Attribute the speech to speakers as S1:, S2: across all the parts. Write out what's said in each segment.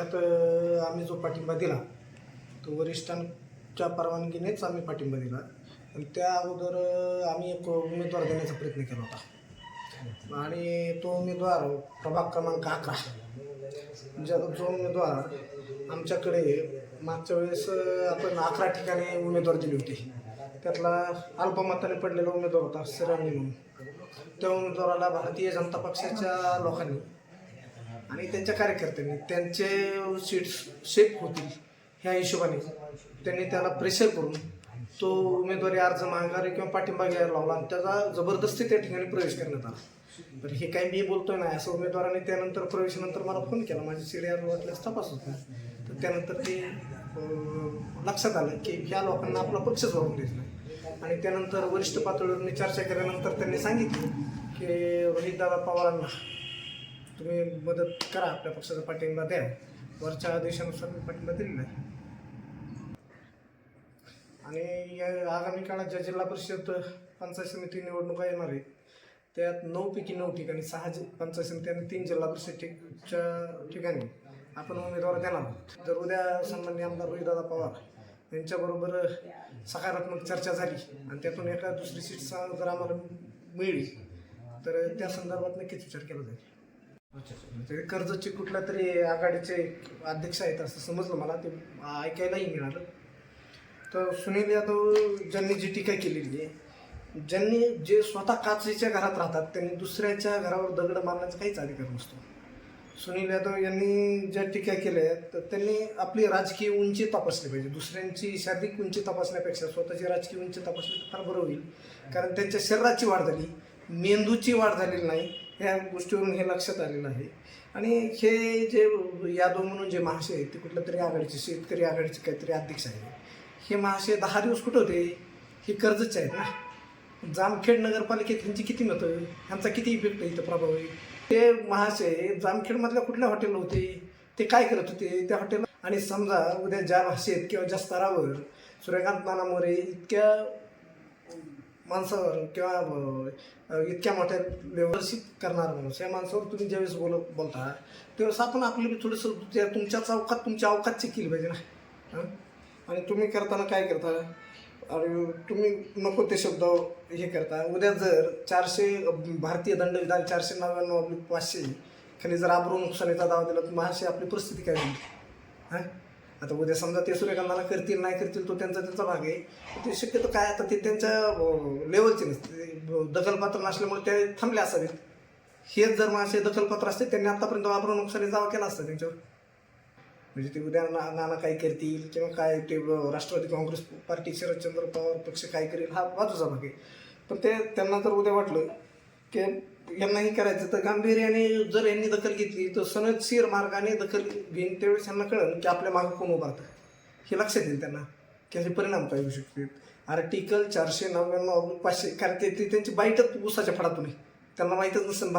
S1: त्यात आम्ही जो पाठिंबा दिला तो वरिष्ठांच्या परवानगीनेच आम्ही पाठिंबा दिला. आणि त्या अगोदर आम्ही एक उमेदवार देण्याचा प्रयत्न केला होता आणि तो उमेदवार प्रभाग क्रमांक 11 जो उमेदवार आमच्याकडे मागच्या वेळेस आपण 11 ठिकाणी उमेदवार दिले होते. त्यातला अल्पमताने पडलेला उमेदवार होता सिरामी म्हणून. त्या उमेदवाराला भारतीय जनता पक्षाच्या लोकांनी आणि त्यांच्या कार्यकर्त्यांनी त्यांचे सीट्स सेफ होतील ह्या हिशोबाने त्यांनी त्याला प्रेशर करून तो उमेदवारी अर्ज मागारी किंवा पाठिंबा घ्यायला लावला आणि त्याचा जबरदस्ती त्या ठिकाणी प्रवेश करण्यात आला. तर हे काही मी बोलतोय ना, असं उमेदवाराने त्यानंतर प्रवेशानंतर मला फोन केला, माझी सीडीआर वाटल्यास तपासत नाही. तर त्यानंतर ते लक्षात आलं की ह्या लोकांना आपला पक्षच वाढून देत नाही. आणि त्यानंतर वरिष्ठ पातळीवर चर्चा केल्यानंतर त्यांनी सांगितलं की रोहितदादा पवारांना तुम्ही मदत करा, आपल्या पक्षाचा पाठिंबा द्या. वरच्या आदेशानुसार मी पाठिंबा दिलेला आहे. आणि या आगामी काळात ज्या जिल्हा परिषद पंचायत समिती निवडणुका येणार आहेत त्यात 9 पैकी 9 ठिकाणी 6 पंचायत समिती आणि 3 जिल्हा परिषद ठिकाणी आपण उमेदवार देणार आहोत. जर उद्या सन्माननीय आमदार रोहितदादा पवार यांच्याबरोबर सकारात्मक चर्चा झाली आणि त्यातून एका दुसरी सीट जर आम्हाला मिळली तर त्या संदर्भात नक्कीच विचार केला जाईल. म्हणजे कर्जतचे कुठल्या तरी आघाडीचे अध्यक्ष आहेत असं समजलं मला, ते ऐकायलाही मिळालं. तर सुनील यादव ज्यांनी जी टीका केलेली आहे, ज्यांनी जे स्वतः काचेच्या घरात राहतात त्यांनी दुसऱ्याच्या घरावर दगड मारण्याचा काहीच अधिकार नसतो. सुनील यादव यांनी ज्या टीका केल्या आहेत तर त्यांनी आपली राजकीय उंची तपासली पाहिजे. दुसऱ्यांची शारीरिक उंची तपासण्यापेक्षा स्वतःची राजकीय उंची तपासली तर फार बरं होईल. कारण त्यांच्या शरीराची वाढ झाली, मेंदूची वाढ झालेली नाही, ह्या गोष्टीवरून हे लक्षात आलेलं आहे. आणि हे जे यादव म्हणून जे महाशय आहेत ते कुठल्या तरी आघाडीचे शेतकरी आघाडीचे काहीतरी अध्यक्ष आहे. हे महाशय 10 दिवस कुठं होते? हे कर्जतचे आहेत ना. जामखेड नगरपालिकेत ह्यांची किती मतं, ह्यांचा किती इफेक्ट आहे, इथं प्रभाव आहे. ते महाशय जामखेडमधल्या कुठल्या हॉटेलला होते, ते काय करत होते त्या हॉटेल. आणि समजा उद्या ज्या भाषेत किंवा ज्या स्तरावर सूर्यकांत नाना मोरे इतक्या माणसावर किंवा इतक्या मोठ्या लेवलशिप करणार माणूस या माणसावर तुम्ही ज्यावेळेस बोलता त्यावेळेस आपण आपली थोडंसं तुमच्या चौकात तुमच्या अवकात चेक केली पाहिजे ना. आणि तुम्ही करताना काय करता, आणि तुम्ही नको ते शब्द हे करता. उद्या जर 400 भारतीय दंडविधान 499/500 खाली जर आबरू नुकसानीचा दावा दिला तर महाशय आपली परिस्थिती काय होईल? हां, आता उद्या समजा ते सूर्यकांताला करतील नाही करतील तो त्यांचा भाग आहे. ते शक्यतो काय आता ते त्यांच्या लेवलचे नसते, दखलपात्र नसल्यामुळे ते थांबले असावेत. हेच जर महाशय दखलपात्र असते त्यांनी आतापर्यंत आबरू नुकसानी दावा केला असता त्यांच्यावर. म्हणजे ते उद्या नाना काय करतील किंवा काय ते राष्ट्रवादी काँग्रेस पार्टी शरदचंद्र पवार पक्ष काय करेल हा बाजूचा भाग आहे. पण ते त्यांना जर उद्या वाटलं की यांनाही करायचं तर गांभीर्याने जर यांनी दखल घेतली तर सनदशीर मार्गाने दखल घेईन. त्यावेळेस त्यांना कळेल की आपल्या मागं कोण उभारतं, हे लक्षात येईल त्यांना की असे परिणाम काय होऊ शकतात. आर्टिकल 499/500 कारण ते त्यांची बाईटच उसाच्या फडातून आहे. त्यांना माहीतच नसेल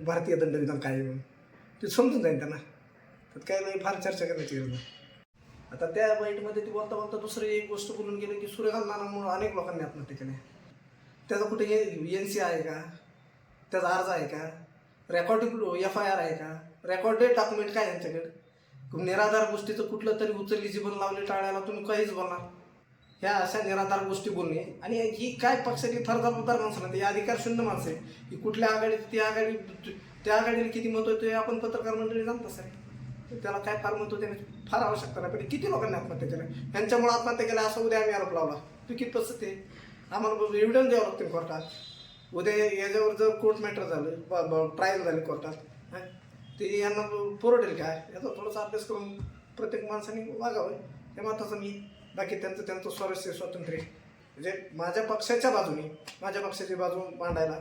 S1: भारतीय दंडविधान काय आहे म्हणून. ते समजून जाईल त्यांना. तर काय नाही फार चर्चा करण्याची गरज नाही. आता त्या बाईटमध्ये ते बोलता बोलता दुसरी एक गोष्ट बोलून गेले की सूर्यकांत नानामुळे अनेक लोकांनी आत्महत्या केल्या. त्याचा कुठे NC आहे का, त्याचा अर्ज आहे का, रेकॉर्डेड FIR आहे का, रेकॉर्डेड डॉक्युमेंट काय यांच्याकडे? निराधार गोष्टीचं कुठलं तरी उचलली जीवन लावले टाळायला तुम्ही काहीच बोलणार. ह्या अशा निराधार गोष्टी बोलणे आणि ही काय पक्षाची थरदार माणसं नाही, ही अधिकार शून्य माणसं आहे. ही कुठल्या आघाडीत त्या आघाडीला किती महत्व आहे ते आपण पत्रकार मंडळी जाणत असाल. त्याला काय फार महत्व देण्याची फार आवश्यकता नाही. पण किती लोकांनी आत्महत्या केल्या, ह्यांच्यामुळे आत्महत्या केल्या असं उद्या आम्ही आरोप लावला तर किती पद्धत आहे आम्हाला एव्हिडन्स द्यावं लागतील कोर्टात. उद्या याच्यावर जर कोर्ट मॅटर झालं, ट्रायल झाले कोर्टात, ते यांना परवडेल काय याचा थोडासा अभ्यास करून प्रत्येक माणसाने वागावं हे महत्त्वाचं. मी बाकी त्यांचं स्वारस्य स्वातंत्र्य म्हणजे माझ्या पक्षाच्या बाजूने माझ्या पक्षाची बाजू मांडायला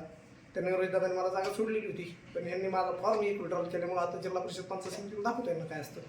S1: त्यांनी रोहितदादांनी मला जागा सोडलेली होती. पण यांनी माझा फॉर्म एक विड्रॉल केल्यामुळे आता जिल्हा परिषद पंचायत समितीला दाखवता येईल काय असतं.